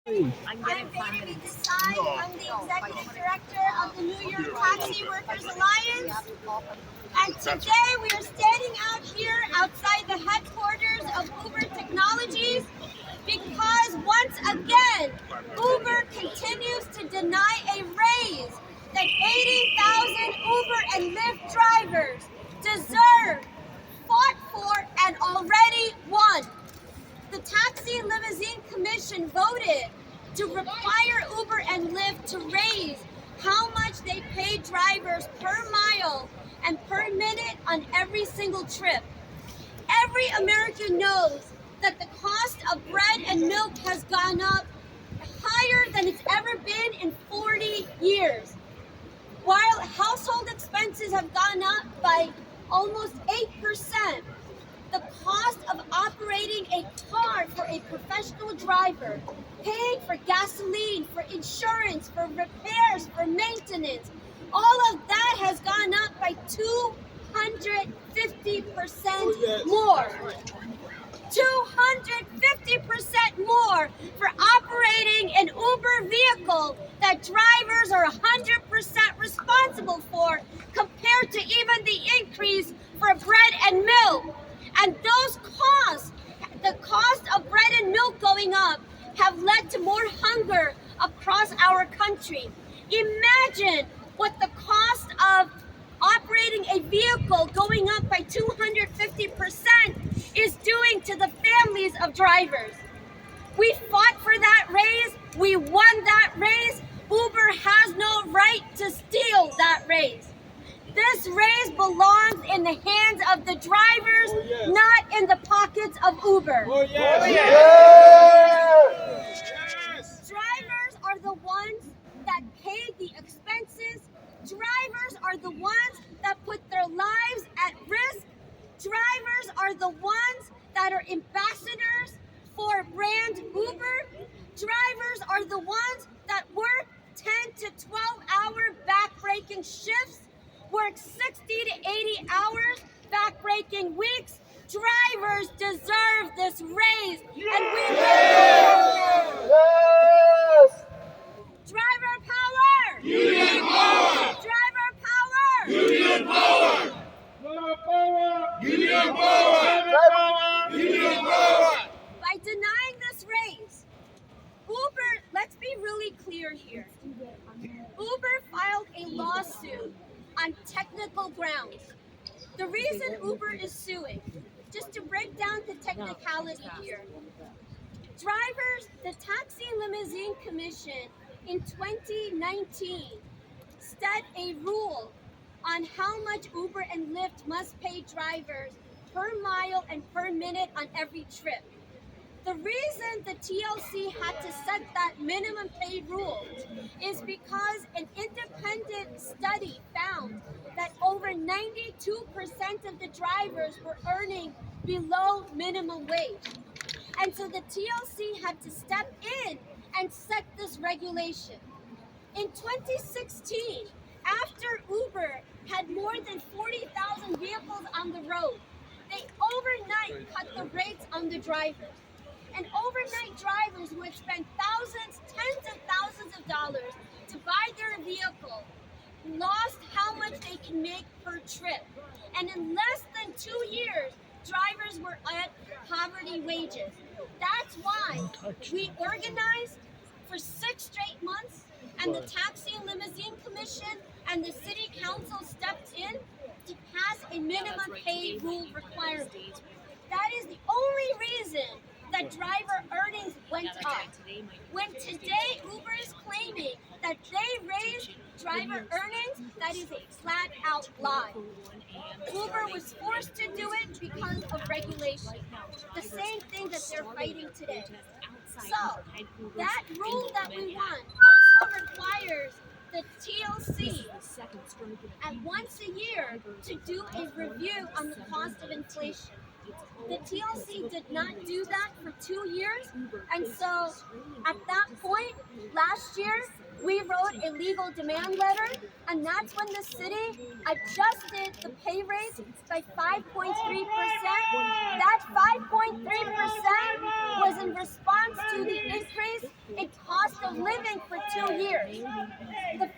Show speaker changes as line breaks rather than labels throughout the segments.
I'm Bailey Desai. I'm the Executive Director of the New York Taxi Workers Alliance. And today we are standing out here outside the headquarters of Uber Technologies because once again, Uber continues to deny a raise that 80,000 Uber and Lyft drivers deserve, fought for, and already won. The Taxi and Limousine Commission voted to require Uber and Lyft to raise how much they pay drivers per mile and per minute on every single trip. Every American knows that the cost of bread and milk has gone up higher than it's ever been in 40 years. While household expenses have gone up by almost 8%, the cost of operating a car for a professional driver, paying for gasoline, for insurance, for repairs, for maintenance, all of that has gone up by 250% more. 250% more for operating an Uber vehicle that drivers are 100% responsible for compared to even the increase for bread and milk. And those costs, the cost of bread and milk going up, have led to more hunger across our country. Imagine what the cost of operating a vehicle going up by 250% is doing to the families of drivers. We fought for that raise. We won that raise. Uber has no right to steal that raise. This raise belongs in the hands of the drivers, not in the pockets of Uber. Drivers are the ones that pay the expenses. Drivers are the ones that put their lives at risk. Drivers are the ones that are ambassadors for brand Uber. Drivers are the ones that work 10 to 12-hour back-breaking shifts, work 60 to 80 hours, back-breaking weeks. Drivers deserve this raise, and we will. Driver power!
Union power!
Driver power!
Union power! Union power! Union power!
By denying this raise, Uber, let's be really clear here. Uber filed a lawsuit on technical grounds. The reason Uber is suing, just to break down the technicality here, drivers, the Taxi and Limousine Commission in 2019 set a rule on how much Uber and Lyft must pay drivers per mile and per minute on every trip. The reason the TLC had to set that minimum pay rule is because an independent study found that over 92% of the drivers were earning below minimum wage. And so the TLC had to step in and set this regulation. In 2016, after Uber had more than 40,000 vehicles on the road, they overnight cut the rates on the drivers. And overnight drivers who had spent thousands, tens of thousands of dollars to buy their vehicle lost how much they can make per trip. And in less than 2 years, drivers were at poverty wages. That's why we organized for 6 straight months, and the Taxi and Limousine Commission and the City Council stepped in to pass a minimum pay rule requirement. That is the only reason that driver earnings went up. When today Uber is claiming that they raised driver earnings, that is a flat out lie. Uber was forced to do it because of regulation. The same thing that they're fighting today. So, that rule that we want also requires the TLC at once a year to do a review on the cost of inflation. The TLC did not do that for 2 years, and so at that point, last year, we wrote a legal demand letter, and that's when the city adjusted the pay rates by 5.3%. That 5.3% was in response to the increase in living for 2 years. The 5.3%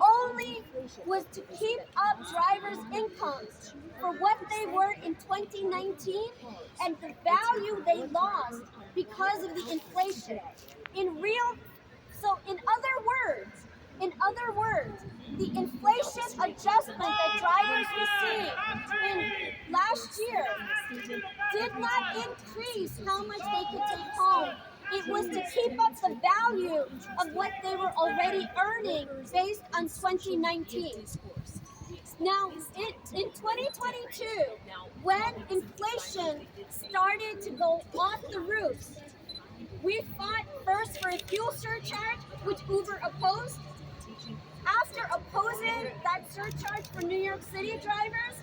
only was to keep up drivers' incomes for what they were in 2019 and the value they lost because of the inflation. In other words, the inflation adjustment that drivers received in last year did not increase how much they could take home. It was to keep up the value of what they were already earning based on 2019. Now, in 2022, when inflation started to go off the roof, we fought first for a fuel surcharge, which Uber opposed. After opposing that surcharge for New York City drivers,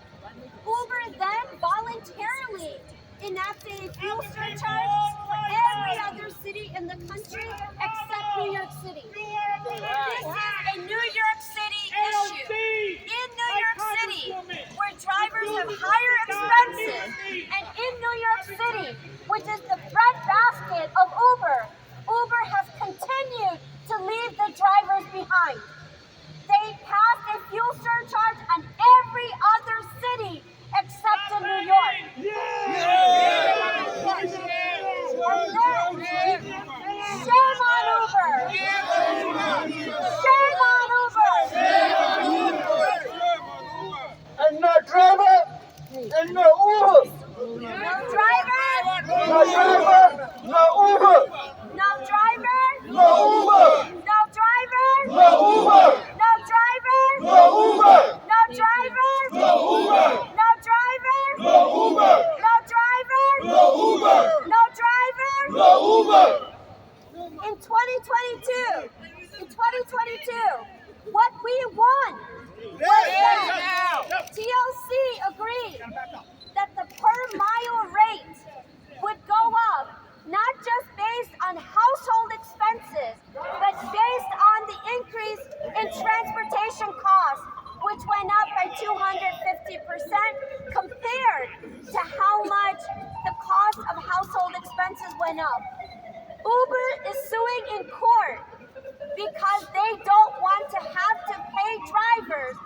Uber then voluntarily enacted a fuel surcharge for every other city in the country except New York City. This is a New York City issue. In New York City, where drivers have higher expenses, and in New York City, which is the breadbasket of Uber, Uber has continued to leave the drivers behind. They passed a fuel surcharge on every other city except in New York. Shame on Uber! Shame on Uber!
And no driver, and no Uber.
No driver!
No driver, no Uber.
No driver!
No Uber.
No driver!
No Uber.
No driver!
No Uber.
No driver!
No Uber.
No driver!
No Uber.
No driver!
No Uber.
No driver!
No Uber.
In 2022, what we won was that TLC agreed that the per mile rate would go up, not just based on household expenses, but based on the increase in transportation costs, which went up by 250% compared to how much the cost of household expenses went up. Uber is suing in court because they don't want to have to pay drivers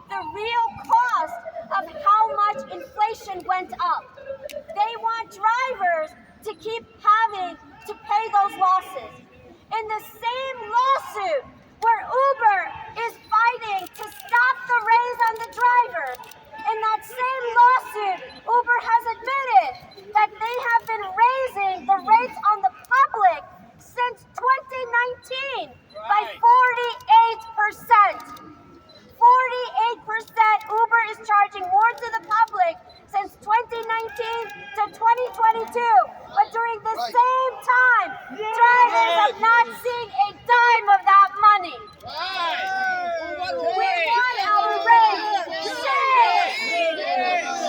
the real cost of how much inflation went up. They want drivers to keep having to pay those losses. In the same lawsuit where Uber is fighting to stop the raise on the driver, in that same lawsuit, Uber has admitted that they have been raising the rates on the public since 2019 by 48%. 48% Uber is charging more to the public since 2019 to 2022. But during the same time, drivers have not seen a dime of that money. We want our raise.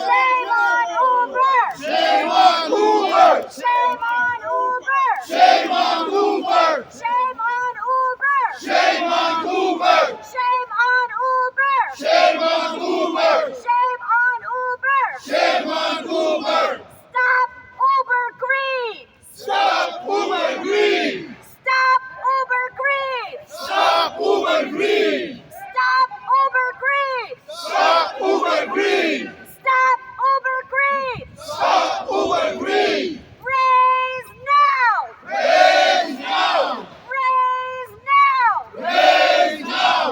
Shame on Uber!
Shame on Uber.
Shame on Uber!
Shame on Uber.
Shame on Uber!
Shame on Uber.
Shame on Uber!
Shame on Uber.
Shame on Uber!
Shame on Uber.
Stop Uber greed!
Stop Uber greed.
Stop Uber greed!
Stop Uber greed.
Stop Uber greed!
Stop Uber greed.
Stop Uber greed!
Stop Uber greed.
Raise now!
Raise now.
Raise now!
Raise now.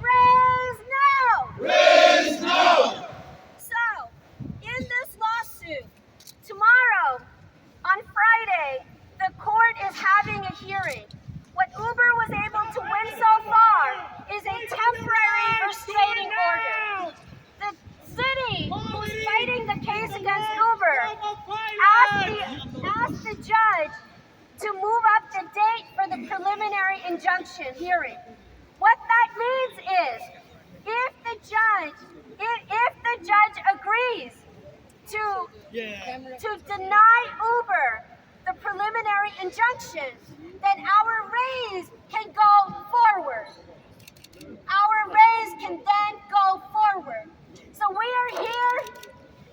Raise now!
Raise now.
So, in this lawsuit, tomorrow, on Friday, the court is having a hearing. What Uber was able to win so far is a temporary restraining order. The city who's fighting the case against Uber asked the judge to move up the date for the preliminary injunction hearing. What that means is, if the judge agrees to deny Uber the preliminary injunction, then our raise can go forward. Our raise can then go forward. So we are here.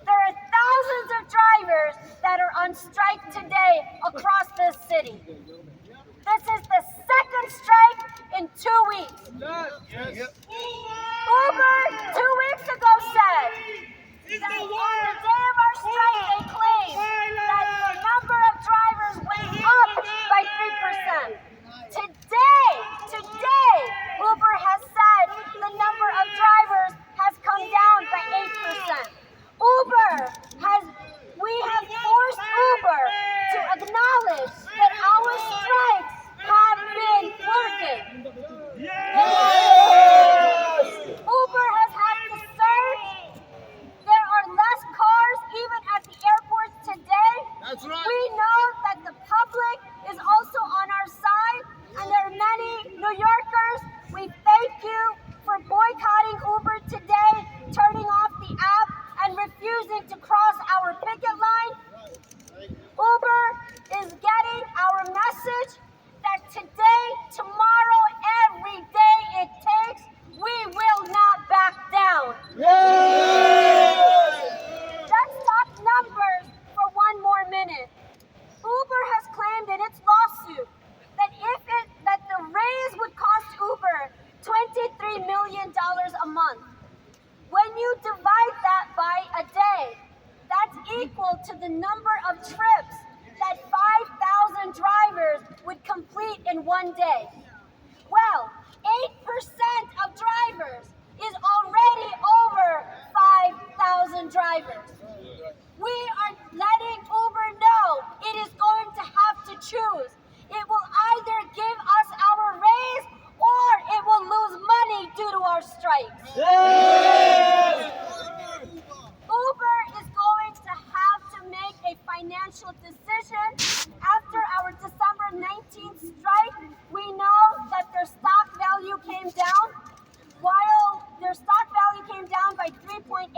There are thousands of drivers that are on strike today across this city. would complete in one day. Well, 8% of drivers is already over 5,000 drivers. We are letting Uber know it is going to have to choose. It will either give us our raise or it will lose money due to our strikes. Uber is going to have to make a financial decision. After our December 19th strike, we know that their stock value came down. While their stock value came down by 3.8%,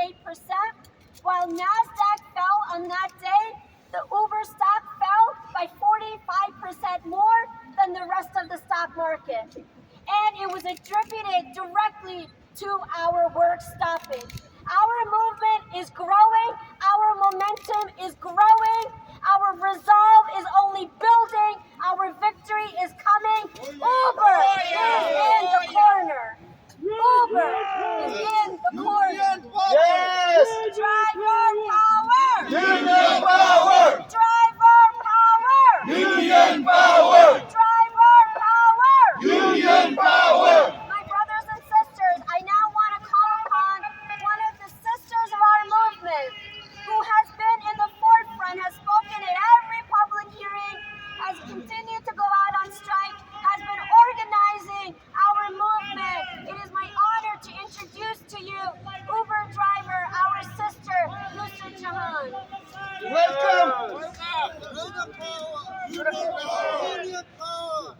while NASDAQ fell on that day, the Uber stock fell by 45% more than the rest of the stock market. And it was attributed directly to our work stopping. Our movement is growing, our momentum is growing, our resolve is only building, our victory is coming. Uber is in the corner. Uber is in the corner.
Yes!
Driver power!
Union power!
Driver power!
Union power!
Driver power!
Union power!
My brothers and sisters, I now want to call upon one of the sisters of our movement who has been in the forefront, has spoken at every public hearing, has continued to go out on strike, has been organizing our movement. It is my honor to introduce to you Uber driver, our sister, Nusrat Jahan.
Welcome!
Driver power!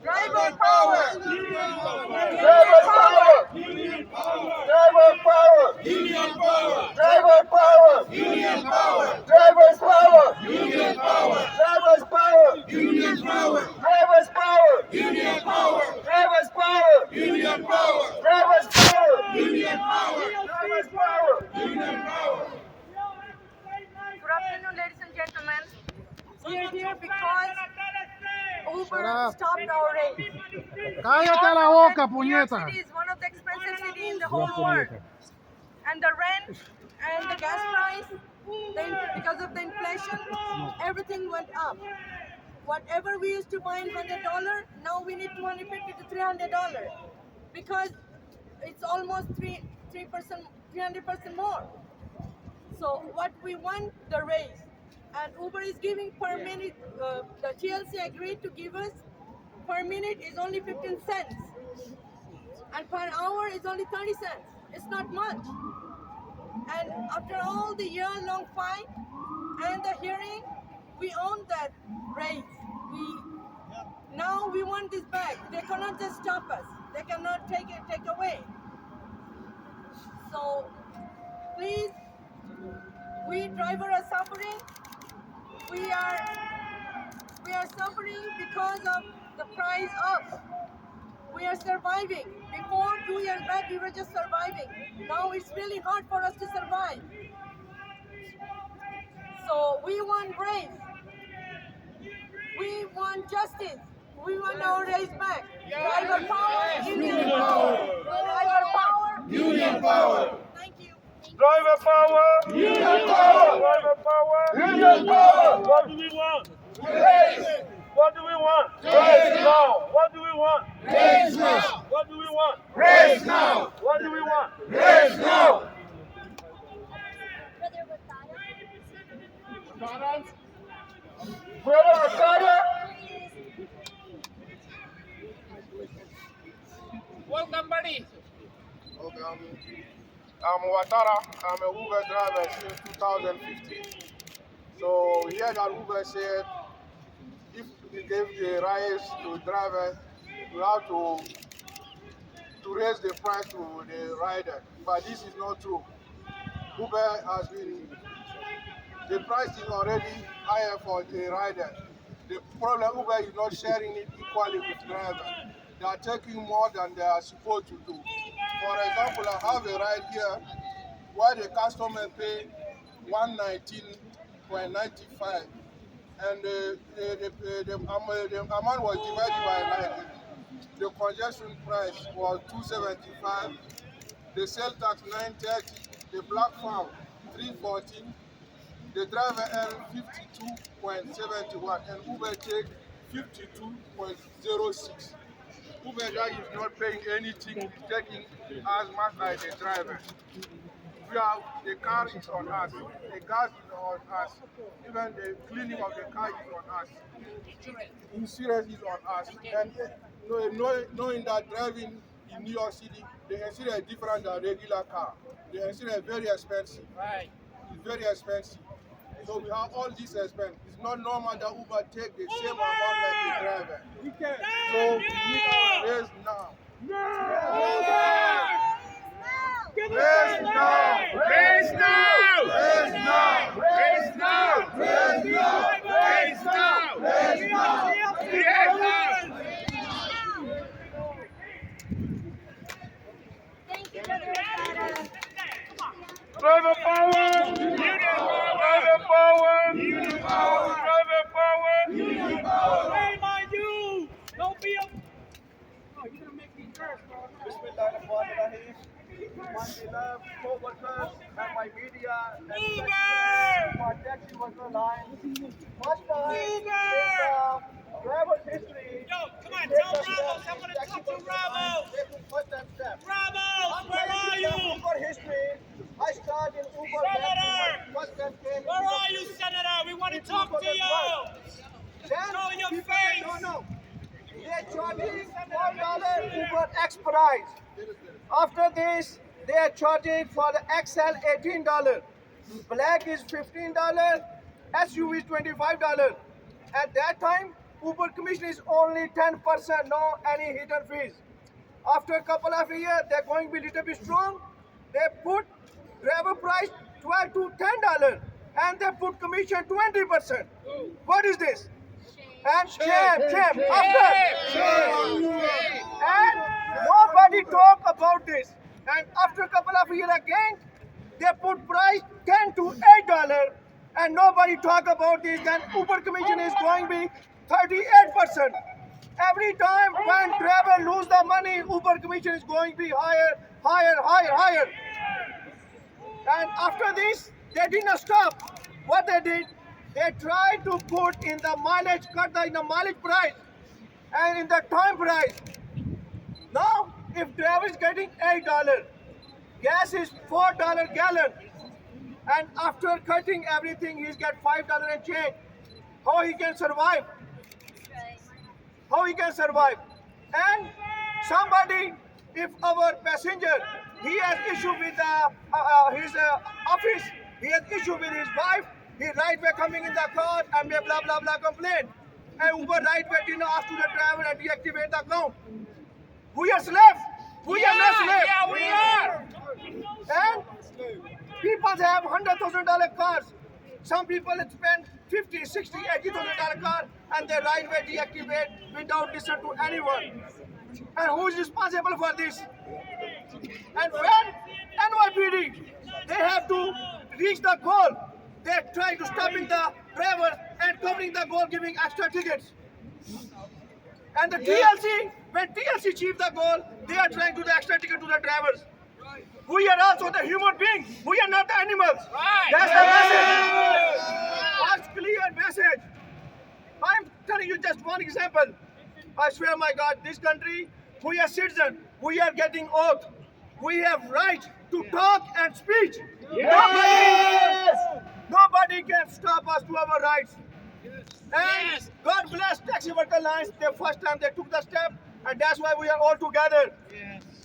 Driver power! Driver power!
Union power!
Driver power!
Union power!
Driver's power!
Union power!
Driver's power!
Union power!
Driver's power!
Union power!
Driver's power!
Union power!
Driver's power!
Union power!
Driver's power!
Union power!
Good afternoon, ladies and gentlemen. We are here because Uber stopped our race.
Cállate la boca,
New York
puñeta.
City is one of the expensive cities in the whole world. And the rent and the gas price, because of the inflation, everything went up. Whatever we used to buy in $100, now we need $250 to $300 because it's almost 300% more. So what we want, the raise. And Uber is giving per minute, the TLC agreed to give us per minute is only 15 cents. And per hour is only 30 cents. It's not much. And after all the year-long fight and the hearing, we own that raise. Now we want this back. They cannot just stop us. They cannot take away. So please, we drivers are suffering. We are suffering because of the price up. We are surviving. Before 2 years back, we were just surviving. Now it's really hard for us to survive. So we want raise. We want justice. We want our raise back. Driver power, union power. Driver power,
Union power!
Thank you.
Driver power!
Union power!
Driver power!
Union power!
What do we want?
Raise!
What do we want?
Raise
now! What do we want?
Raise now!
What do we want?
Raise now!
What do we want?
Raise now!
Brother Ricardo!
Welcome, buddy.
Okay, I'm Watara. I'm a Uber driver since 2015. So here that Uber said if we gave the rise to drivers, we have to raise the price to the rider. But this is not true. Uber has been, the price is already higher for the rider. The problem, Uber is not sharing it equally with drivers. They are taking more than they are supposed to do. For example, I have a ride here where the customer pay $119.95, and the amount was divided by like the congestion price was $275, the sales tax $930, the black farm $314, the driver earned $52.71, and Uber take 52.06. Uber guy is not paying anything, he's taking as much as the driver. The car is on us, the gas is on us, even the cleaning of the car is on us. Insurance is on us. And knowing that driving in New York City, the insurance is different than regular car. The insurance is very expensive.
Right.
It's very expensive. So we have all this expense. It's not normal that Uber take the same amount like the driver. So we need our raise now. Raise now!
Raise now!
Raise now!
Raise now!
Raise now!
Raise now!
Raise now!
Raise now!
Thank you, Brother Okada.
Driver power! Driver power! Driver power!
Shame on you! Don't be a. Oh, you're gonna make me curse, bro.
Bismillahirrahmanirrahim. My beloved co-workers and my media and my taxi worker line. First time in the driver's history.
Yo, come on, tell Ramos. I want to talk to Ramos.
First time step.
Ramos, where are you?
Uber history. I started in Uber.
Senator!
First time came.
Where are you, Senator? We want to talk to you. Show your face.
No. They're charging $4 Uber X price. After this, they are charging for the XL $18. Black is $15. SUV is $25. At that time, Uber commission is only 10%, no any hidden fees. After a couple of years, they're going to be a little bit strong. They put driver price $12 to $10 and they put commission 20%. What is this? And shame. After. And nobody talk about this. And after a couple of years again, they put price $10 to $8 and nobody talk about this. Then Uber commission is going to be 38%. Every time when driver lose the money, Uber commission is going to be higher. And after this, they did not stop. What they did, they tried to put in the mileage, in the mileage price and in the time price. Now, if driver is getting $8, gas is $4 gallon, and after cutting everything, he's get $5 and change. How he can survive? How he can survive? And somebody, if our passenger, he has issue with his office, he has issue with his wife, he right way coming in the car and may blah blah blah complain. And Uber right way did not ask to the driver and deactivate the account. We are slaves. We are not slaves.
Yeah, we are.
And people have $100,000 cars. Some people spend $50, $60, $80,000 car and they right way deactivate without listen to anyone. And who is responsible for this? And when NYPD, they have to reach the goal. They try to stopping the driver and covering the goal, giving extra tickets. And the TLC, when TLC achieve the goal, they are trying to do the extra ticket to the drivers. We are also the human beings. We are not the animals.
Right.
That's the message. That's clear message. I'm telling you just one example. I swear, my God, this country, we are citizens. We are getting oath. We have right to talk and speech. Nobody can stop us to our rights. And God bless taxi worker lines. The first time they took the step, and that's why we are all together.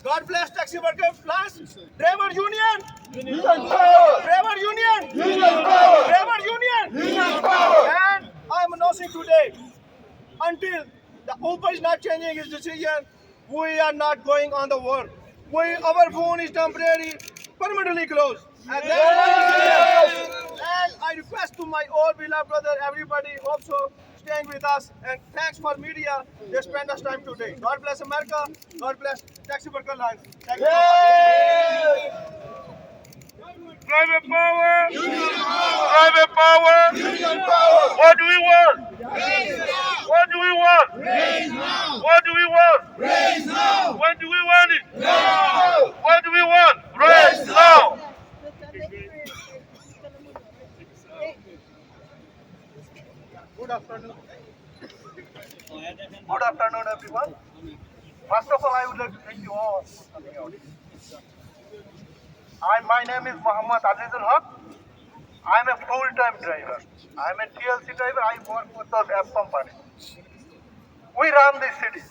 God bless taxi worker lines. Driver union. Driver union. Driver union. And I'm announcing today, until the Uber is not changing his decision, we are not going on the war. Our phone is temporarily, permanently closed. And I request to my all beloved brother, everybody also staying with us. And thanks for media. They spend us time today. God bless America. God bless taxi worker lines. Thank you.
Driver power! Driver power! What do we want? What do we want? What do we want? When do we want it? What do we want? Raise now!
Good afternoon. Good afternoon, everyone. First of all, I would like to thank you all for coming out. My name is Muhammad Azizul Haq. I'm a full-time driver. I'm a TLC driver. I work with the app company. We run this city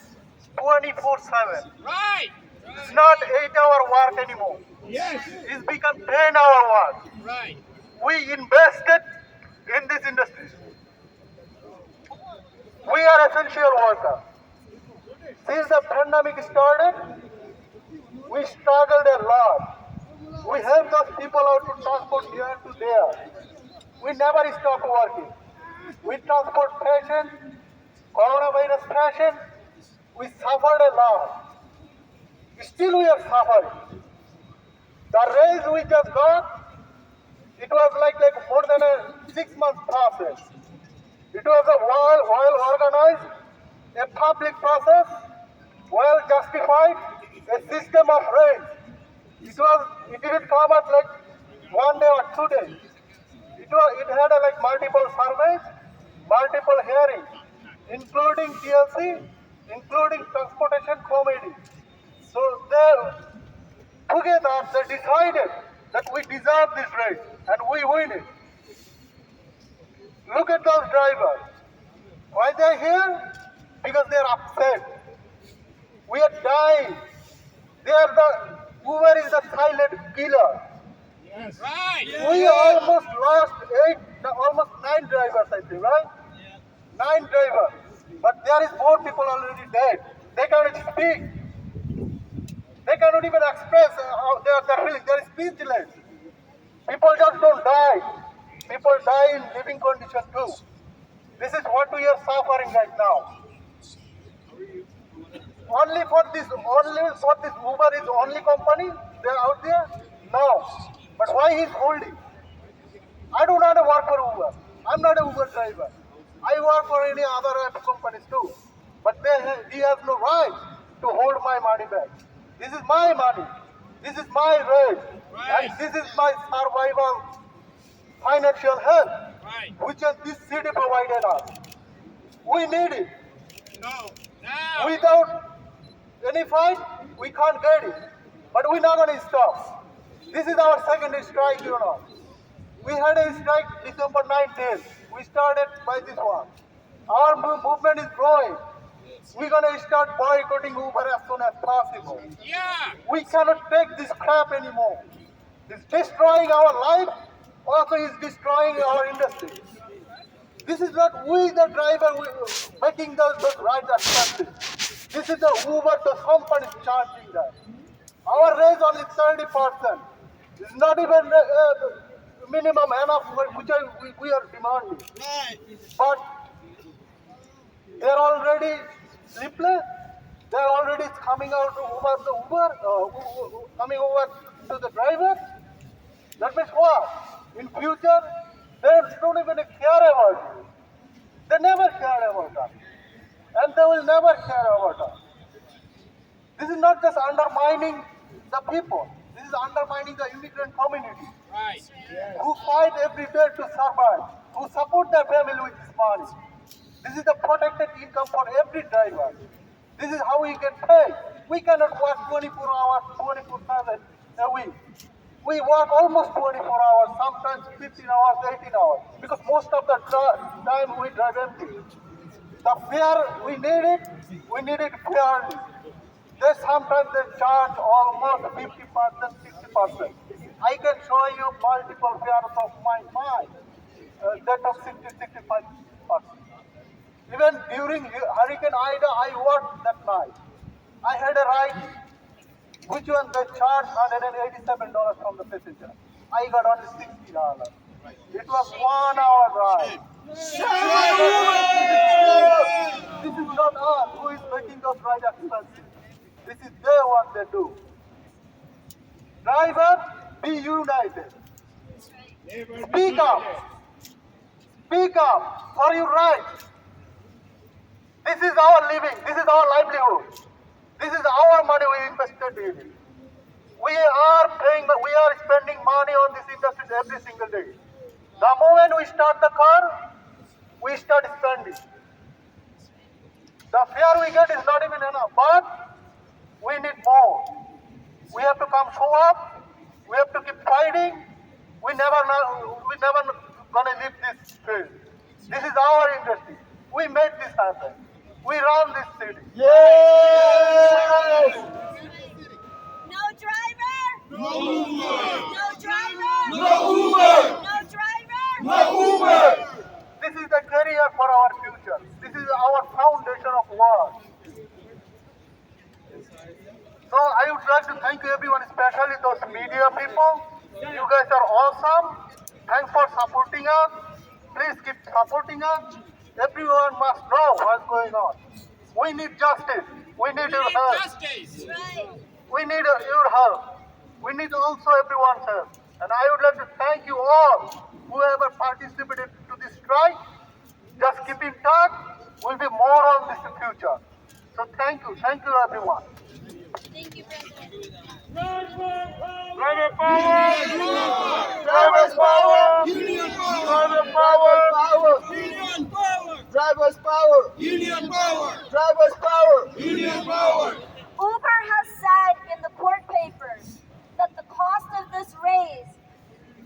24/7.
Right.
It's not 8-hour work anymore.
Yes.
It's become 10-hour work.
Right.
We invested in this industry. We are essential workers. Since the pandemic started, we struggled a lot. We helped those people out to transport here to there. We never stopped working. We transport patients, coronavirus patients. We suffered a lot. Still we are suffering. The raise we just got, it was like more than a 6-month process. It was a well organized, a public process, well justified, a system of raise. It didn't come at like 1 day or 2 days. It had multiple surveys, multiple hearings, including TLC, including transportation committee. So together they decided that we deserve this raise and we win it. Look at those drivers. Why they're here? Because they're upset. We are dying. Uber is the silent killer.
Right.
We almost lost 9 drivers, I think, right? 9 drivers. But there is more people already dead. They cannot speak. They cannot even express their feelings. They are speechless. People just don't die. People die in living condition too. This is what we are suffering right now. Only for this Uber is the only company they are out there? No. But why he is holding? I do not work for Uber. I'm not a Uber driver. I work for any other app companies too. But he has no right to hold my money back. This is my money. This is my right.
Right.
And this is my survival, financial help,
Right.
which this city provided us. We need it.
No. Now.
Without any fight, we can't get it. But we're not going to stop. This is our second strike, you know. We had a strike December 19th. We started by this one. Our movement is growing. We're going to start boycotting Uber as soon as possible.
Yeah.
We cannot take this crap anymore. It's destroying our life, also it's destroying our industry. This is not we, the driver, making those rides expensive. This is the Uber, the company charging that. Our raise only 30%. It's not even minimum enough which we are demanding.
Right.
But they're already sleepless. They're already coming out coming over to the driver. That means what? In future, they don't even care about you. They never care about us. And they will never care about us. This is not just undermining the people. This is undermining the immigrant community
Right.
who fight every day to survive, who support their family with this money. This is the protected income for every driver. This is how we get paid. We cannot work 24 hours, 24/7 a week. We work almost 24 hours, sometimes 15 hours, 18 hours, because most of the time we drive empty. The fare, we need it fairly. Sometimes they charge almost 50%, 60%. I can show you multiple fares of mine, that of 60-65%. Even during Hurricane Ida, I worked that night. I had a ride, which one they charged $187 from the passenger. I got only $60. It was 1 hour ride. This is not us who is making those rides expensive. This is what they do. Driver, be united. Speak up. Speak up for your rights. This is our living. This is our livelihood. This is our money we invested in it. We are spending money on this industry every single day. The moment we start the car, we start spending. The fare we get is not even enough, but we need more. We have to come show up. We have to keep fighting. We never gonna leave this field. This is our industry. We made this happen. We run this city. Yes!
No driver. No Uber. No driver.
No Uber.
No driver.
No Uber.
This is the career for our future. This is our foundation of work. So I would like to thank you everyone, especially those media people. You guys are awesome. Thanks for supporting us. Please keep supporting us. Everyone must know what's going on. We need justice. We need your help.
Justice.
Right.
We need your help. We need also everyone's help. And I would like to thank you all, whoever participated to this strike. Just keep in touch. We'll be more on this in future. So thank you everyone.
Thank you, President.
Driver power. Drivers power.
Union power.
Driver power.
Union power.
Drivers power.
Union power.
Drivers power.
Union power.
Uber has said in the court papers that the cost of this raise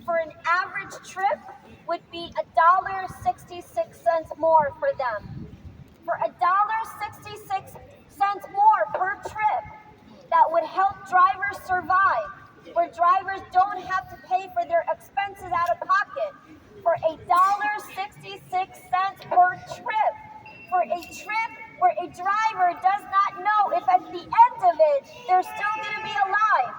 for an average trip would be $1.66 more for them. For $1.66 more per trip, that would help drivers survive, where drivers don't have to pay for their expenses out of pocket. For $1.66 per trip, for a trip where a driver does not know if at the end of it they're still going to be alive,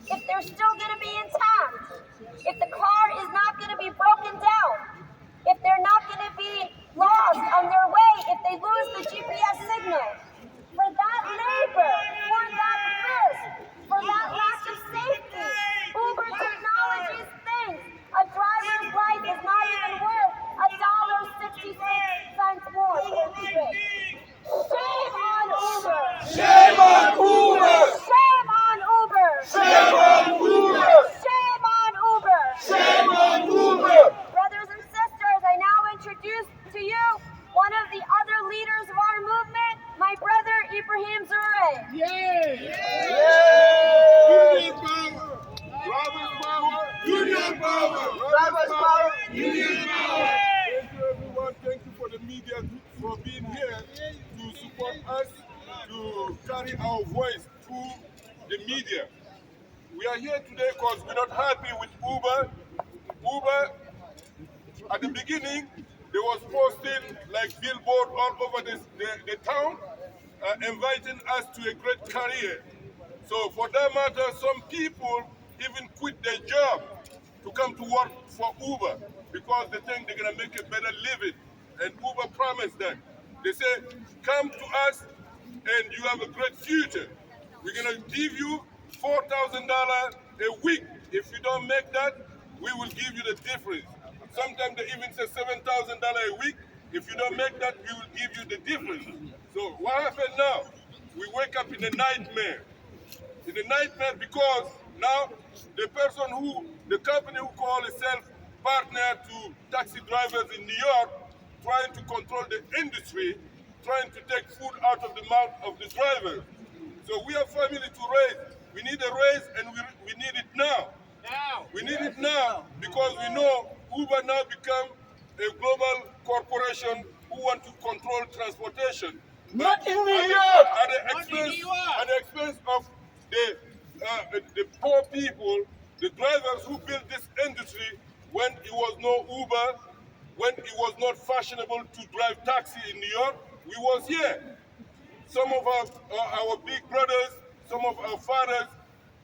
if they're still going to be intact, if the car is not going to be broken down, if they're not going to be lost on their way, if they lose the GPS signal. For that labor, for that risk, for that lack of safety, Uber Technologies thinks a driver's life is not even worth $1.66 more per trip. Shame on Uber!
Shame on Uber.
Shame on Uber!
Shame on Uber.
Shame on Uber!
Shame on Uber.
Brothers and sisters, I now introduce to you one of the other leaders of our movement, my brother Ibrahim Zureh.
Union power. Drivers power. Union power.
Drivers power.
Union power.
Thank you, everyone. Thank you for the media for being here to support us, to carry our voice through the media. We are here today because we're not happy with Uber. Uber, at the beginning, they was posting like billboard all over the town, inviting us to a great career. So for that matter, some people even quit their job to come to work for Uber because they think they're gonna make a better living. And Uber promised them. They say, come to us and you have a great future. We're gonna give you $4,000 a week. If you don't make that, we will give you the difference. Sometimes they even say $7,000 a week. If you don't make that, we will give you the difference. So what happened now? We wake up in a nightmare. In a nightmare because now the company who call itself partner to taxi drivers in New York, trying to control the industry, trying to take food out of the mouth of the drivers. So we have family to raise. We need a raise and we need it now. We need it now because we know Uber now become a global corporation who want to control transportation.
Not in New York.
At the expense of the poor people, the drivers who built this industry when it was no Uber, when it was not fashionable to drive taxi in New York, we was here. Some of our big brothers, some of our fathers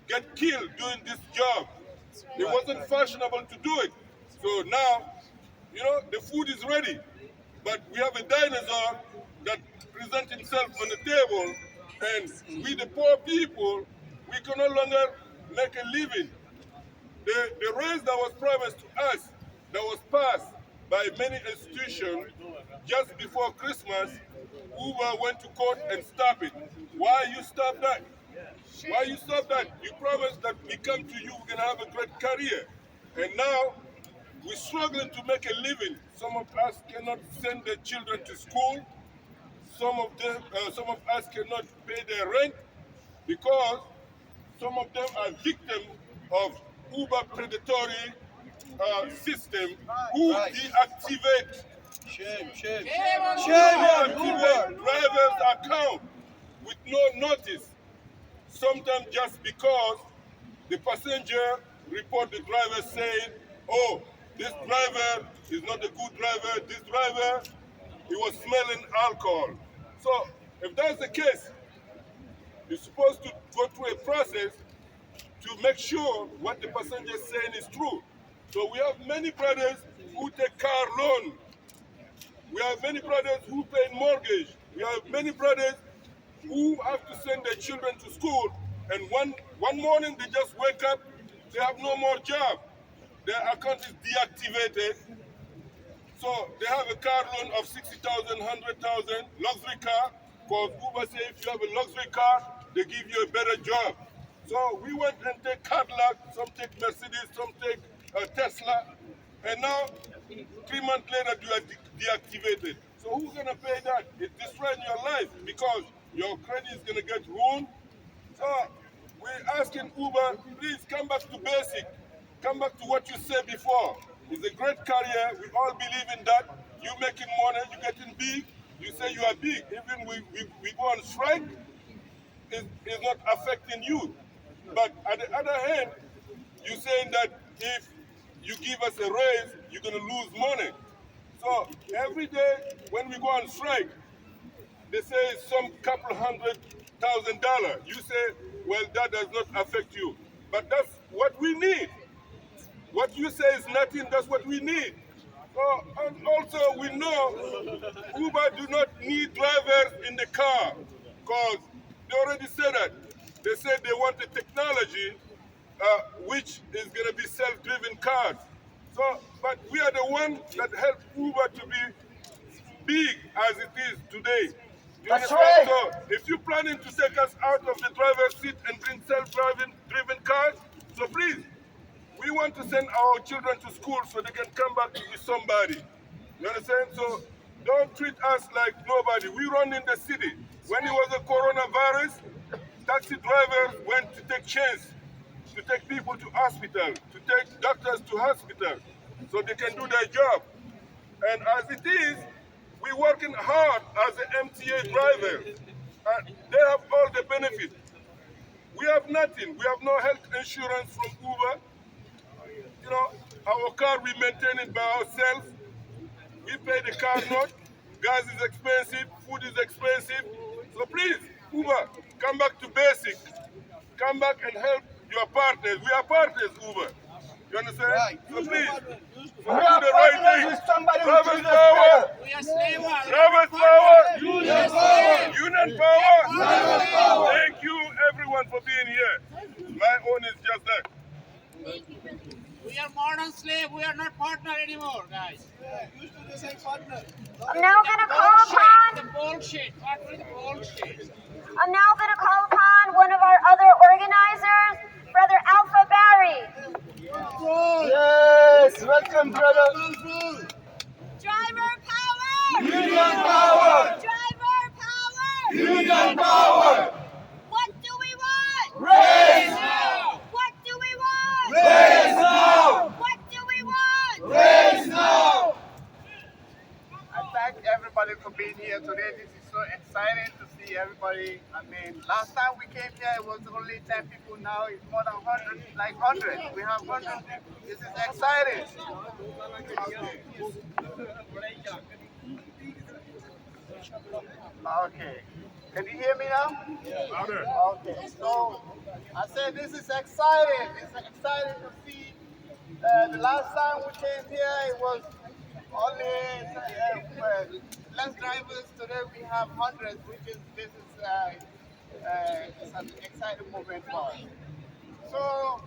get killed doing this job. It wasn't fashionable to do it. So now, you know, the food is ready, but we have a dinosaur that presents himself on the table, and we the poor people, we can no longer make a living. The raise that was promised to us, that was passed by many institutions just before Christmas, Uber went to court and stopped it. Why you stop that? Why you stop that? You promised that we come to you, we're gonna have a great career. And now, we're struggling to make a living. Some of us cannot send their children to school. some of us cannot pay their rent because some of them are victims of Uber predatory system who deactivate drivers' account with no notice. Sometimes just because the passenger report the driver saying, oh, this driver is not a good driver, this driver, he was smelling alcohol. So if that's the case, you're supposed to go through a process to make sure what the passenger is saying is true. So we have many brothers who take car loan. We have many brothers who pay mortgage. We have many brothers who have to send their children to school, and one morning they just wake up, they have no more job. Their account is deactivated. So they have a car loan of 60,000, 100,000, luxury car, because Uber say if you have a luxury car, they give you a better job. So we went and take Cadillac, some take Mercedes, some take Tesla, and now 3 months later you are deactivated. So who's gonna pay that? It's destroying your life because your credit is gonna get ruined. So we're asking Uber, please come back to basic. Come back to what you said before. It's a great career. We all believe in that. You making money, you getting big. You say you are big. Even we go on strike, it's not affecting you. But on the other hand, you're saying that if you give us a raise, you're going to lose money. So every day when we go on strike, they say some couple $100,000. You say, well, that does not affect you. But that's what we need. What you say is nothing, that's what we need. So, and also we know Uber do not need drivers in the car because they already said that. They said they want a technology which is going to be self-driven cars. So, but we are the ones that help Uber to be big as it is today.
That's right.
So if you're planning to take us out of the driver's seat and bring driven cars, so please, we want to send our children to school so they can come back to be somebody. You understand? So don't treat us like nobody. We run in the city. When it was a coronavirus, taxi drivers went to take chance to take people to hospital, to take doctors to hospital, so they can do their job. And as it is, we're working hard as an MTA driver. They have all the benefits. We have nothing. We have no health insurance from Uber. You know, our car, we maintain it by ourselves. We pay the car note. Gas is expensive. Food is expensive. So please, Uber, come back to basic. Come back and help your partners. We are partners, Uber. You understand?
Right.
So please,
We are
do the right
partners
thing.
with somebody who
Drivers
treats us
power.
better.
We are slavers.
Drivers power.
Union power.
Union power.
Drivers power.
Thank you, everyone, for being here. My own is just that.
We are modern slave. We are not partner anymore, guys.
I'm now going to call upon.
The bullshit. Partner is bullshit.
I'm now going to call upon one of our other organizers, Brother Alpha Barry.
Yes, welcome, brother.
Driver power!
Union power.
Driver power!
Union power.
What do we want?
Raise
now! What do we want?
Raise now.
What do we want?
Raise now.
I thank everybody for being here today. This is so exciting to see everybody. I mean, last time we came here, it was only 10 people. Now it's more than 100, like 100. We have 100. This is exciting. Okay. Can you hear me now? Okay. So I said this is exciting. It's exciting to see. The last time we came here, it was only less drivers. Today we have hundreds, this is it's an exciting moment for us. So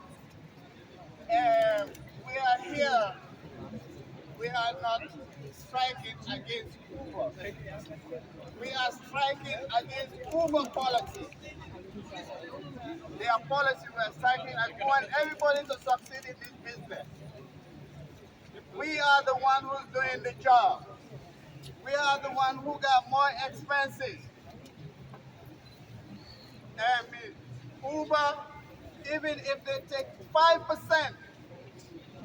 we are here. We are not striking against Uber. We are striking against Uber policy. Their policy we are striking and we want everybody to succeed in this business. We are the one who's doing the job. we are the one who got more expenses. I mean, Uber, even if they take 5%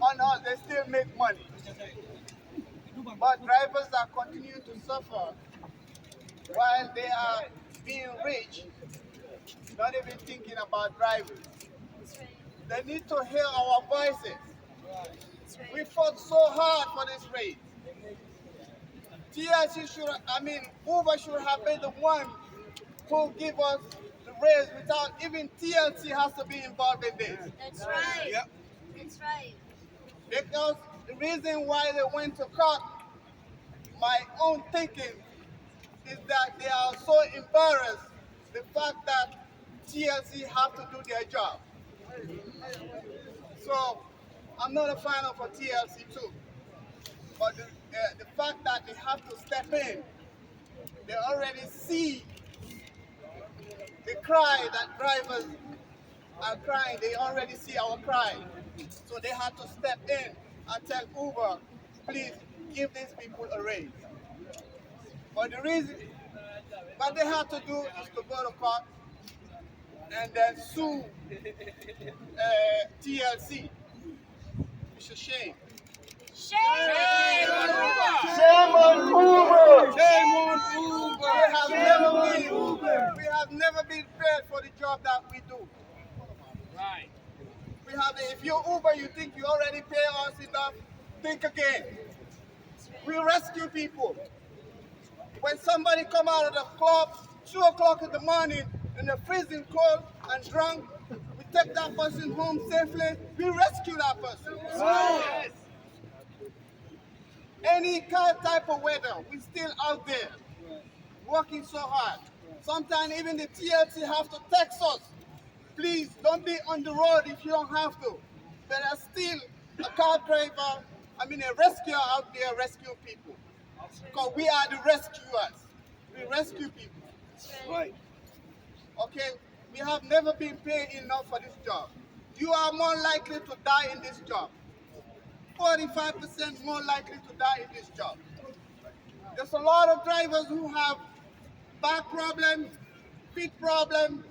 on us, they still make money. But drivers are continuing to suffer while they are being rich, not even thinking about driving. They need to hear our voices. We fought so hard for this race. TLC Uber should have been the one who give us the raise without even TLC has to be involved in this.
That's right.
Yep.
That's right.
Because the reason why they went to court, my own thinking is that they are so embarrassed the fact that TLC have to do their job. So I'm not a fan of a TLC too. But the fact that they have to step in, they already see the cry that drivers are crying. They already see our cry. So they have to step in and tell Uber, please give these people a raise. But the reason, what they have to do is to go to court and then sue TLC. It's a shame.
Shame on Uber.
Shame on Uber!
Shame on Uber!
We have never been paid for the job that we do.
Right.
If you're Uber, you think you already pay us enough, think again. We rescue people. When somebody come out of the club, 2 o'clock in the morning, in the freezing cold and drunk, we take that person home safely, we rescue that person.
Yes.
Any kind type of weather, we still out there, working so hard. Sometimes even the TLC have to text us. Please don't be on the road if you don't have to. There are still a car driver, a rescuer out there rescuing people. Because we are the rescuers. We rescue people.
Right.
Okay? We have never been paid enough for this job. You are more likely to die in this job. 45% more likely to die in this job. There's a lot of drivers who have back problems, feet problems,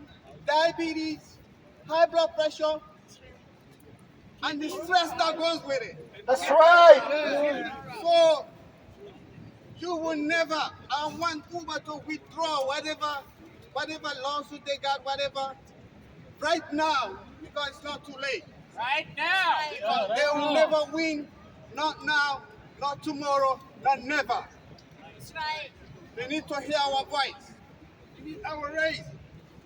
diabetes, high blood pressure, and the stress that goes with it.
That's right!
So, you will never, I want Uber to withdraw whatever lawsuit they got, whatever, right now, because it's not too late.
Right now.
Because they will never win, not now, not tomorrow, not never.
That's right.
They need to hear our voice. We need our raise.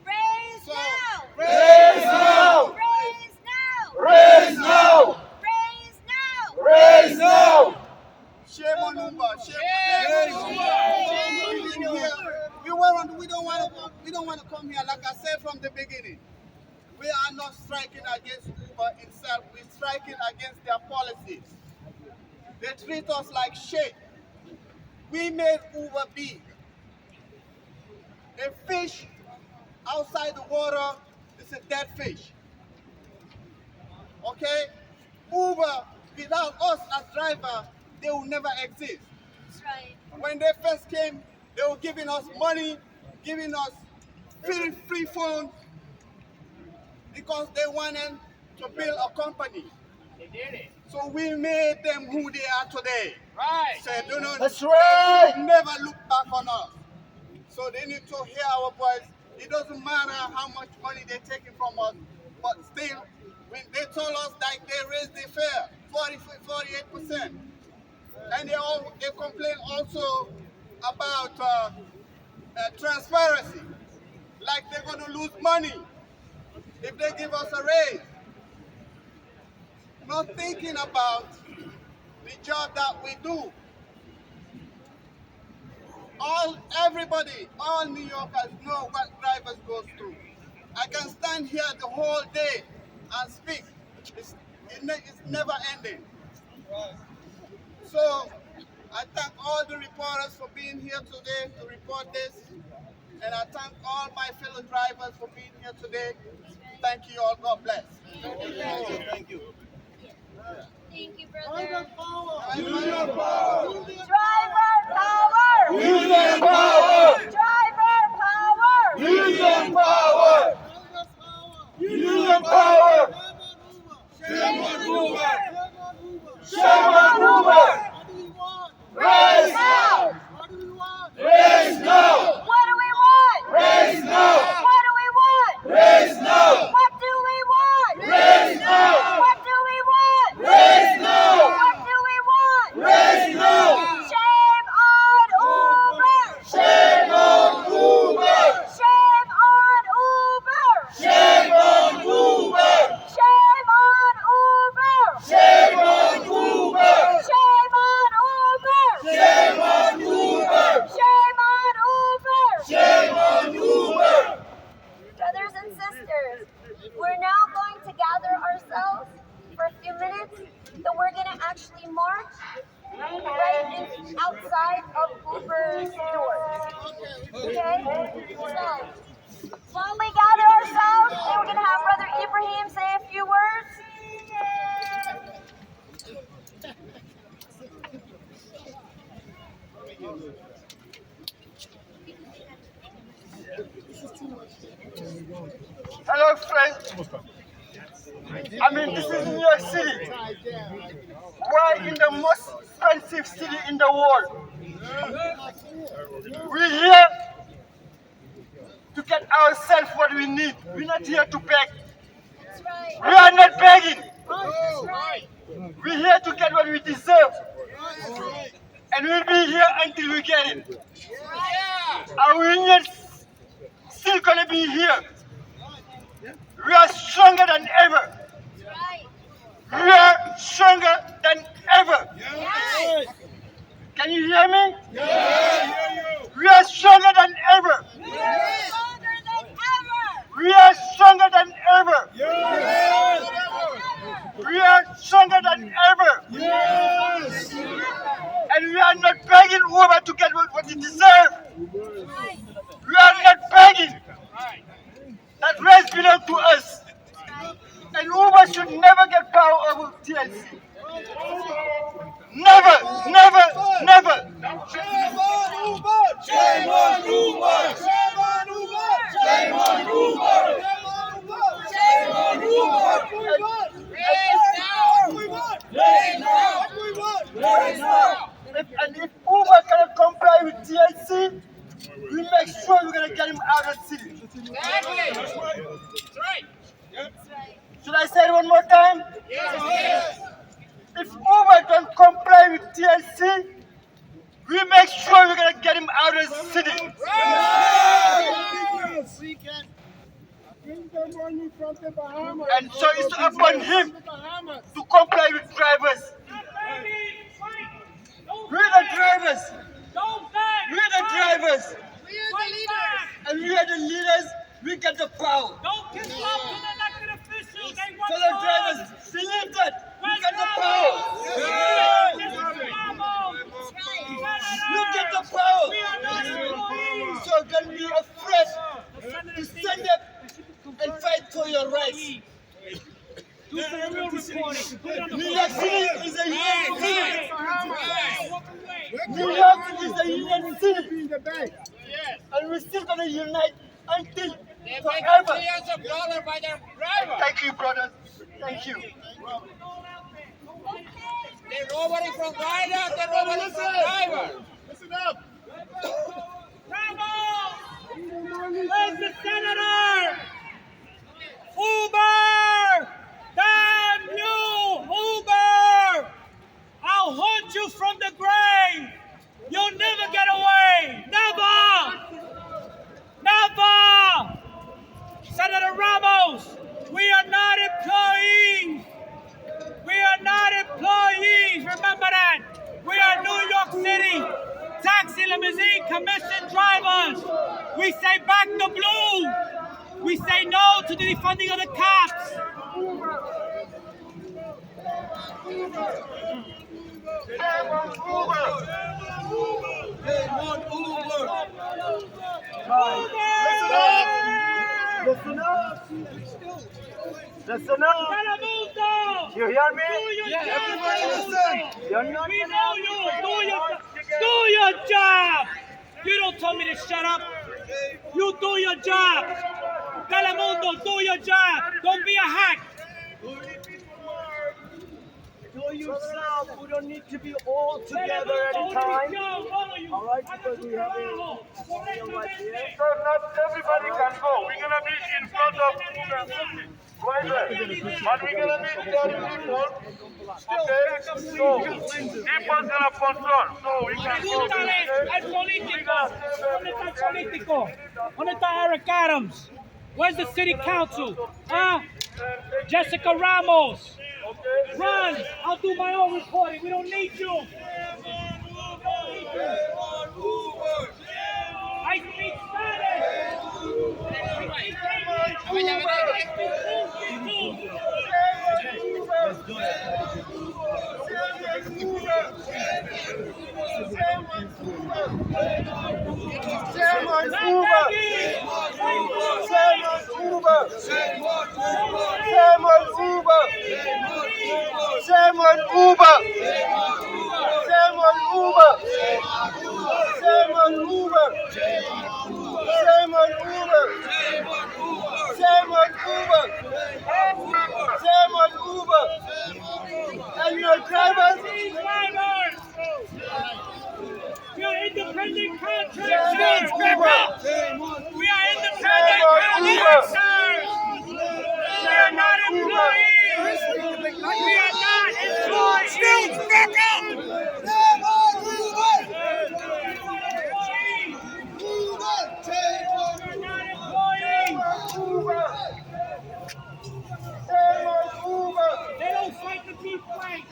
Raise
So,
now.
Raise now!
Raise now.
Raise now!
Raise now.
Raise now!
Shame on Uber. Shame on Uber. We don't want to come here. Like I said from the beginning, we are not striking against Uber itself. We're striking against their policies. They treat us like shit. We made Uber big. A fish outside the water is a dead fish. Okay? Uber, without us as driver, they will never exist.
That's right.
When they first came, they were giving us money, giving us free phones, because they wanted to build a company.
They did it.
So we made them who they are today.
Right.
Said,
That's right!
never look back on us. So they need to hear our voice. It doesn't matter how much money they're taking from us, but still, when they told us that they raised the fare 48%. And they complain also about transparency, like they're going to lose money if they give us a raise. Not thinking about the job that we do. Everybody, all New Yorkers know what drivers go through. I can stand here the whole day and speak. It's never ending. So I thank all the reporters for being here today to report this. And I thank all my fellow drivers for being here today. Thank you all. God bless.
Thank you.
Yeah.
Thank you, brother.
Driver power.
Driver power!
Union power.
Driver power!
Union power. Union power.
Shame on Uber!
Shame on Uber. Raise
now!
Raise now.
What do we want?
Raise now.
What do we want?
Raise now.
What do we want?
Raise now.
What do we want?
Raise now.
What do we want?
Raise now.
Shame on Uber!
Shame on Uber.
Shame on Uber!
Shame on Uber.
Shame on Uber!
Shame on Uber.
Shame on Uber!
Shame on Uber.
Shame on Uber!
Shame on Uber.
Brothers and sisters, we're now going to gather ourselves for a few minutes, so we're going to actually march outside of Uber's doors. Okay? So, while we gather ourselves, we're going to have Brother Ibrahim say a few words.
Hello, friends. I mean, this is New York City. We're in the most expensive city in the world. We're here to get ourselves what we need. We're not here to beg.
That's right.
We are not begging.
That's right.
We're here to get what we deserve. And we'll be here until we get it. Our unions still gonna be here. We are stronger than ever.
Right.
We are stronger than ever.
Yes.
Can you hear me? We are stronger than ever.
Stronger than ever.
We are stronger than ever. We are stronger than ever. And we are not begging Uber to get what it deserves.
Right.
We are not begging. That race belongs to us. And Uber should never get power over TLC. Never, never, never.
Shame on Uber. Shame on Uber. Shame on Uber. Shame on Uber. Shame on Uber. Raise now. What we want. Raise now. What we want. Raise now.
And if Uber cannot comply with TLC, we make sure we're going to get him out of the city.
That's right.
Should I say it one more time?
Yes.
If Uber don't comply with TLC, we make sure we're going to get him out of the city.
Yes. We can bring the money from the Bahamas.
And so it's upon him to comply with drivers. We're the drivers. We're the drivers. And we are the leaders. We get the power.
Don't kiss off to the elected officials. They want
So the drivers believe that we get the power. You get the power. So don't be afraid to stand up and fight for your rights.
Do some real recording. Put it on the
New York City is a union city. New York is a union city. And we're still going to unite until forever. Thank you, brothers. Thank you.
They're robbery from rider. They're robbery from driver.
Listen up.
Bravo! Where's the senator? Uber! Damn you, Uber! I'll haunt you from the grave. You'll never get away. Never! Never! Senator Ramos, we are not employees. We are not employees. Remember that. We are New York City taxi limousine commission drivers. We say back the blue. We say no to the defunding of the cops.
Listen up. Listen up.
Telemundo!
You hear me?
Everybody listen.
You're not
We know you. Do your job. You don't tell me to shut up. You do your job. Telemundo, do your job. Don't be a hack.
Do yourself. We don't need to be all together at a time. All right, because we have a right here.
So not everybody can go. We're gonna be in front of right there. And we're gonna be 30 people. Okay? So people's gonna control. So we can go.
El político. ¿Dónde está el político? ¿Dónde está Eric Adams? Where's the city council? Huh? Jessica Ramos. Run! I'll do my own reporting. We don't need you. I speak Spanish.
And your drivers,
We are independent contractors. We are independent contractors. We are not employees. We are not employees. They don't fight the beef fight.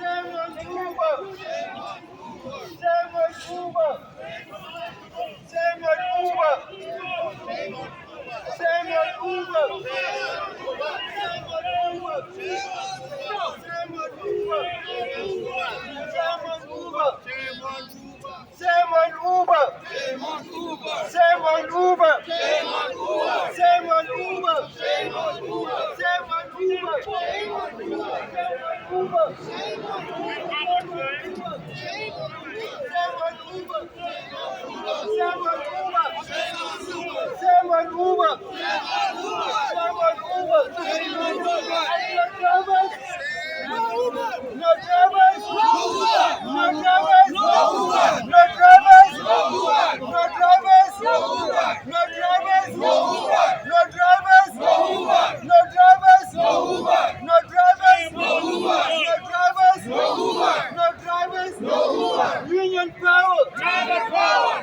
Union power!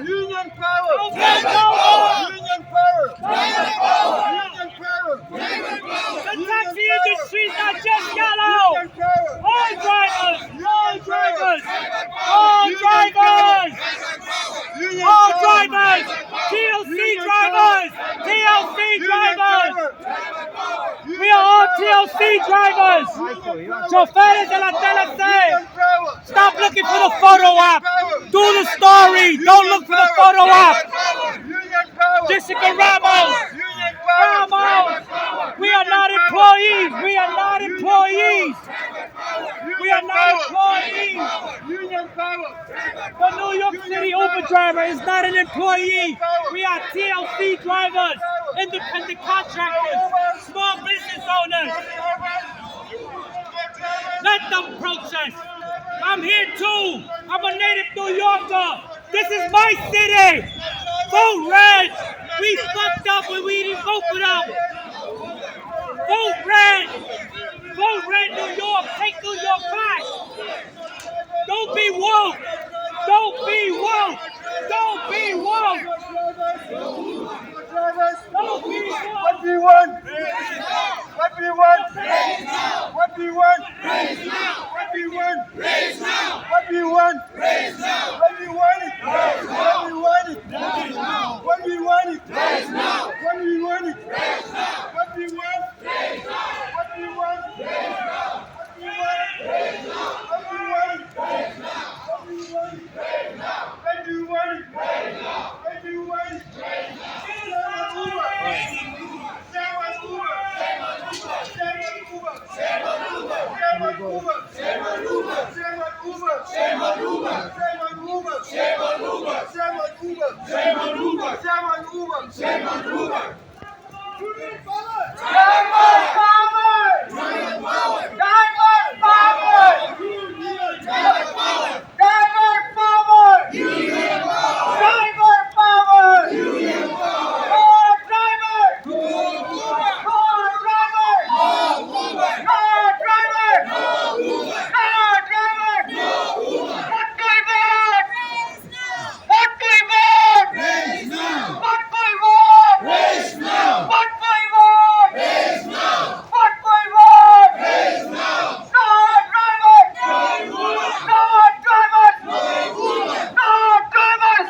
Union power! Union power!
The taxi industry is not just yellow. All drivers. All drivers. All drivers. All drivers. TLC drivers. TLC drivers. We are all TLC drivers. Choferes de la TLC. Stop looking for the photo op. Do the story. Don't look for the photo op. Jessica Ramos. Ramos. We are not employees. We are not employees. We are not employees.
Union power!
The New York City Uber driver is not an employee. We are TLC drivers, independent contractors, small business owners. Let them protest. I'm here too. I'm a native New Yorker. This is my city. Vote red. We fucked up when we didn't vote for them. Vote red. Vote red, New York. Take New York back. Don't be woke. Don't be woke. Don't be woke. Don't be woke.
What do you want? What do you want? What do you want? What do you want? What do you want? What do you want? What do you want? What do you want? What do you want? What do you want? What do you want? What do you want? What do you want?
Uber! Shame on Uber! Shame on Uber! Shame on Uber! Shame on Uber! Shame on Uber! Shame on Uber! Shame on Uber! Shame on Uber! Shame on Uber! Union power! Driver power! Driver power! Driver power! Union driver power! Driver power! Union power! Driver power! Union power! More driver! More Uber! More driver! More Uber! More driver! More Uber! More driver! More Uber! What do we want? Raise now! What do we want? Raise now! What do we want? Raise now! What do we want? Raise now! What do we want? Raise now! No drivers! No Uber! No drivers! No Uber! No drivers! No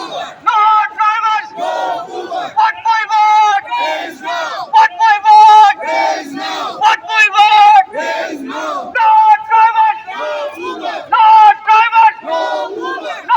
Uber! No drivers! No Uber! What do we want? Raise now! What do we want? Raise now! What do we want? Raise now! No drivers! No Uber! No drivers! No Uber! No drivers! No Uber! What do we want? Raise now! What do we want? Raise now! What do we want? Raise now! No drivers! No Uber! No drivers! No Uber! No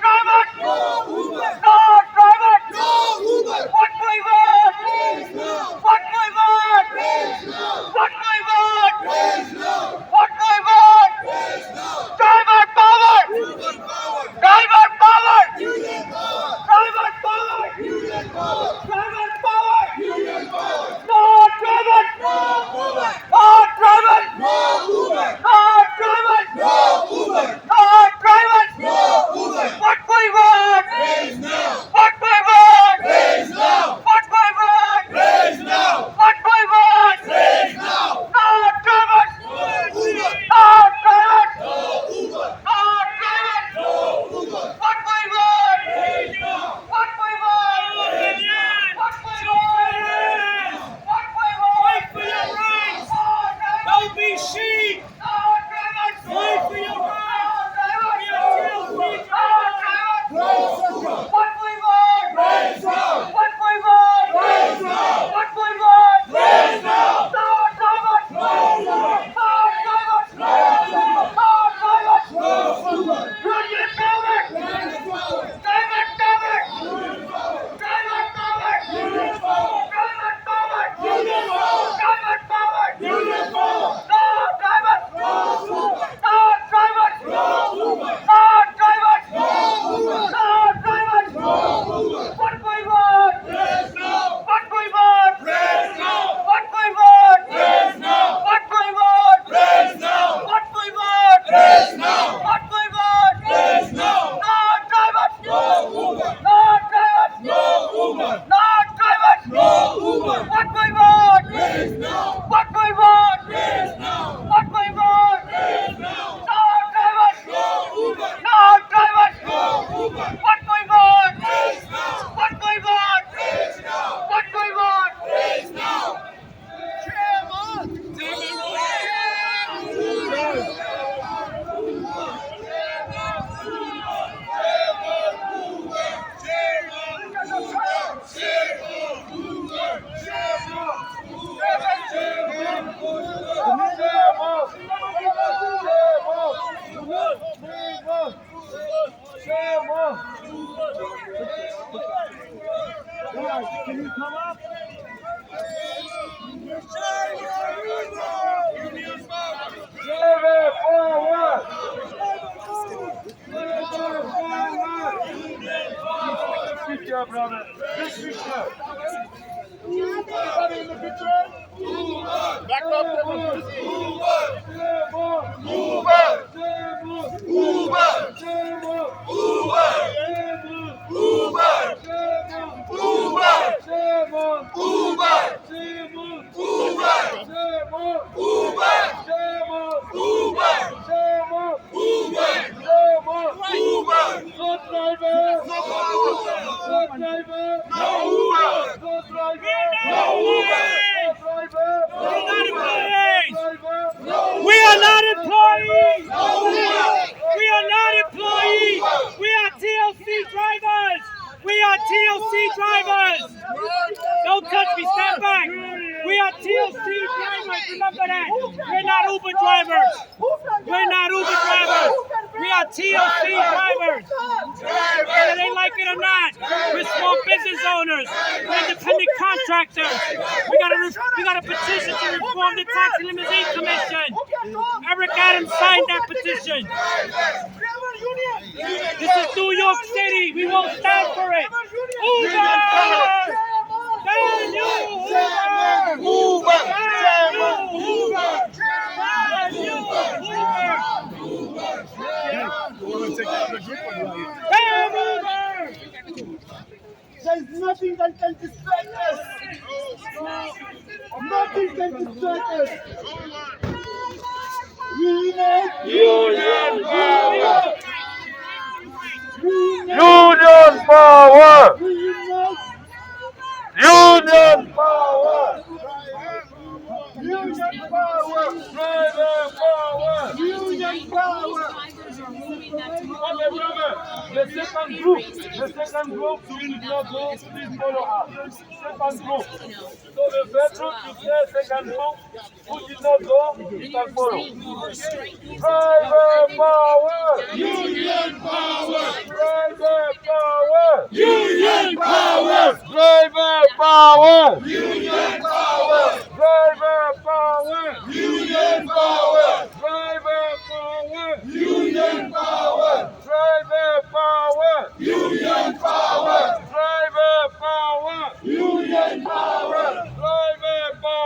drivers! No Uber! No drivers! No Uber! What do we want? Raise now! What do we want? Raise now! What do we want? Raise now! What do we want? Raise now! Driver power! Union power! Driver power! Union power! Driver power! Union power! Driver power! Union power! No drivers! No Uber! No drivers! No Uber! No drivers! No Uber! No drivers! No Uber! What do we want? Raise now! What do we want? Raise now! What do we want? Raise now! What do we want? Raise now! No drivers! No Uber! No drivers! No Uber! No drivers! No Uber! What do we want? Raise now! What do we want? What do we want? What do we want?
Fight for your rights! Don't be sheep!
No drivers!
Fight for your rights!
What do we want? Raise now! What do we want? Raise now! What do we want? Raise now! No drivers! No Uber! No drivers! No Uber! No drivers! No Uber! Union power! Driver power! Driver power! Union power! Driver power! Union power! Driver power! Union power! Driver power! Union power! No drivers! No Uber! No drivers! No Uber! No drivers! No Uber! No drivers! No Uber! What do we want? Raise now! What do we want? Raise now! What do we want? Raise now! What do we want? Raise now! What do we want? Raise now! What do we want? Raise now! No drivers! No Uber! No drivers! No Uber! No drivers! No Uber! What do we want? Raise now! What do we want? Raise now! What do we want? Raise now! No drivers! No Uber! No drivers! No Uber! What do we want? Raise now! What do we want? Raise now! What do we want? Raise now! Shame on! Can you come up? Driver forward! Picture, brother. This picture. Everybody in the picture? Back up, everyone.
We're not employees! are TLC drivers, remember that. We're not Uber drivers. We're not Uber drivers. We are TLC drivers. Whether they like it or not, we're small business owners, we're independent contractors. We got a petition to reform the Taxi Limousine Commission. Eric Adams signed that petition. This is New York City. We won't stand for it. Uber! Damn you, Uber!
Uber!
Damn you, Uber! Damn you, Uber! Damn Uber!
There's nothing that can distract us. Nothing can distract us. Union power!
Union power! Union power!
Union power!
Driver power!
Union power!
The second group will not go, please follow us. Second group. So the veteran is there, second group, who did not go, you can follow. Driver power!
Union power!
Driver power!
Union power!
Driver power!
Union power!
Driver power!
Union power!
Driver power!
Union power!
Driver power!
Union power!
Driver power!
Union power!
Driver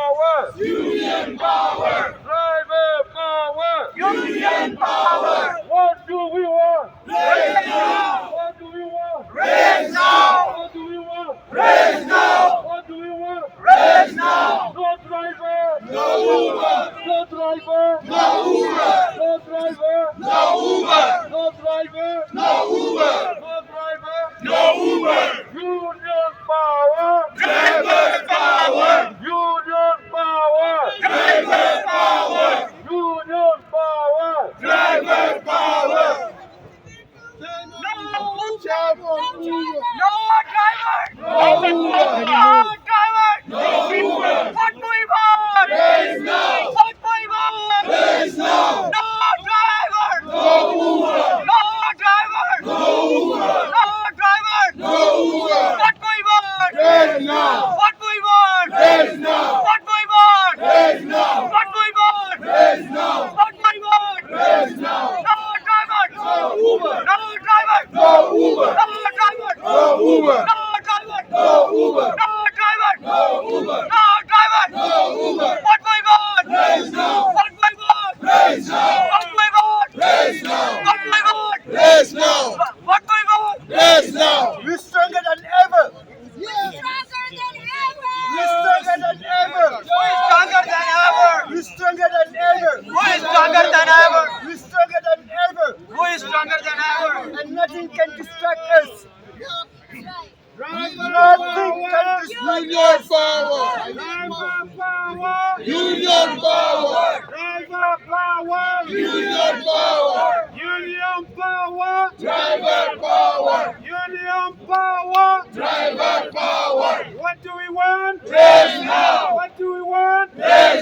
power!
Union power!
Driver power!
Union power!
What do we want?
Raise now!
What do we want?
Raise now!
What do we want?
Raise now!
What do we want?
Raise now!
No driver!
No Uber!
No driver!
No Uber!
No driver!
No Uber!
No driver!
No Uber!
No driver!
No Uber!
Union power!
Driver power!
Union power!
Driver power!
Union power!
Driver power!
What do we want?
Raise now!
What do we want?
Raise now!
No driver!
No Uber!
No driver!
No Uber!
No driver!
No Uber!
What do we want?
Raise now!
What do we want?
Raise now!
What do we want?
Raise now!
What do we want?
Raise now!
What do we want?
Raise now!
No driver!
No Uber!
No driver!
No Uber!
No driver!
No Uber!
No driver!
No Uber!
No driver!
No Uber!
No driver!
No Uber!
What do we want?
Raise now!
What do we want?
Raise now!
What do we want?
Raise now!
What do we want?
Raise now!
What do we want?
Raise now! We're stronger than ever! We're stronger than ever!
Who is stronger than ever?
We're stronger than ever!
Who is stronger than ever?
We're stronger than ever!
Who is stronger than ever?
And nothing can distract us! Nothing can distract us!
Driver power!
Union power!
Driver power!
Union power!
Union power!
Driver power!
Union power!
Driver power!
What do we want?
Raise now!
What do we want?
Raise